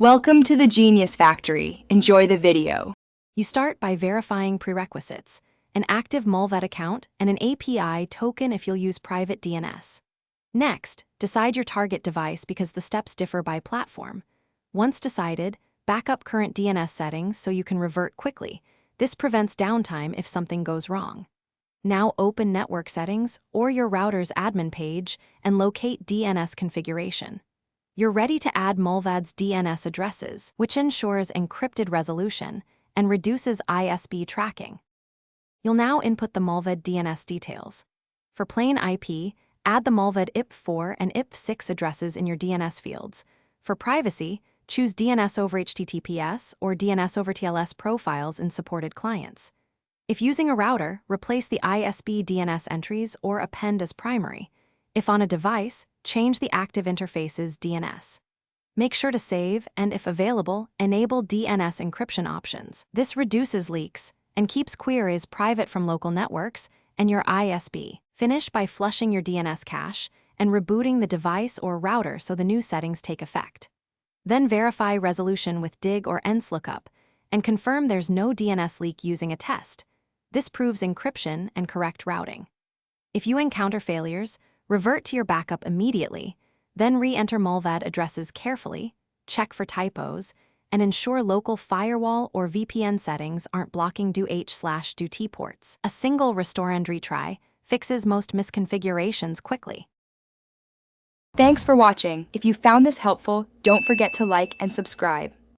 Welcome to the Genius Factory. Enjoy the video. You start by verifying prerequisites, an active Mullvad account and an API token if you'll use private DNS. Next, decide your target device because the steps differ by platform. Once decided, back up current DNS settings so you can revert quickly. This prevents downtime if something goes wrong. Now open network settings or your router's admin page and locate DNS configuration. You're ready to add Mullvad's DNS addresses, which ensures encrypted resolution and reduces ISP tracking. You'll now input the Mullvad DNS details. For plain IP, add the Mullvad IP4 and IP6 addresses in your DNS fields. For privacy, choose DNS over HTTPS or DNS over TLS profiles in supported clients. If using a router, replace the ISP DNS entries or append as primary. If on a device, change the active interface's DNS. Make sure to save and, if available, enable DNS encryption options. This reduces leaks and keeps queries private from local networks and your ISP. Finish by flushing your DNS cache and rebooting the device or router so the new settings take effect. Then verify resolution with DIG or ENS lookup and confirm there's no DNS leak using a test. This proves encryption and correct routing. If you encounter failures, revert to your backup immediately, then re-enter Mullvad addresses carefully, check for typos, and ensure local firewall or VPN settings aren't blocking do/do/t ports. A single restore and retry fixes most misconfigurations quickly. Thanks for watching. If you found this helpful, don't forget to like and subscribe.